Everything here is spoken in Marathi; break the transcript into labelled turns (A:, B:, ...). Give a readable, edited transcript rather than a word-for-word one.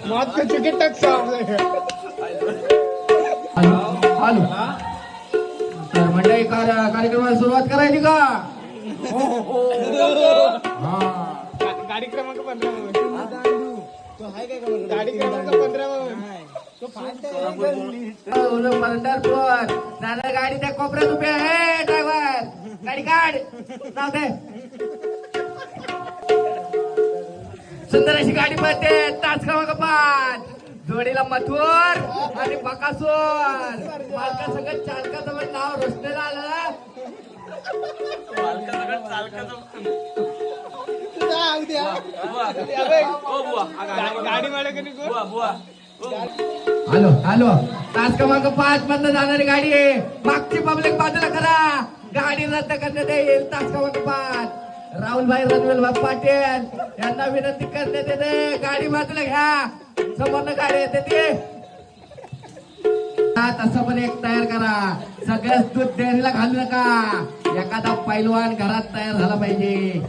A: मौत का चुके टच साफ
B: हॅलो तर मंडळी कार्यक्रमाला सुरुवात करायची का?
A: गाडी क्रमांक 15 गाडी क्रमांक 15
B: पंढरपूर दादा गाडी त्या कोपऱ्यात उभे आहे. ड्रायव्हर गाडी काढ नाव दे. सुंदर अशी गाडी पळते. तास क्रमांक 5 जोडीला मथुर आणि बकासूर. मालका सगळं चालकाचं पण नाव रोशनीला आलं.
A: गाडी मालक
B: हॅलो हॅलो तास क्रमांक 5 मधनं जाणारी गाडी आहे. मागची पब्लिक बाजूला करा. गाडी रद्द करण्यात येईल. तास क्रमांक 5 राहुलभाई रणवीरभाई पाटील यांना विनंती करण्यात येते. गाडी बाजूला घ्या. समोरनं गाडी येते ती तसं पण एक तयार करा. सगळ्याच दूध डेअरीला घालू नका. एखादा पैलवान घरात तयार झाला पाहिजे.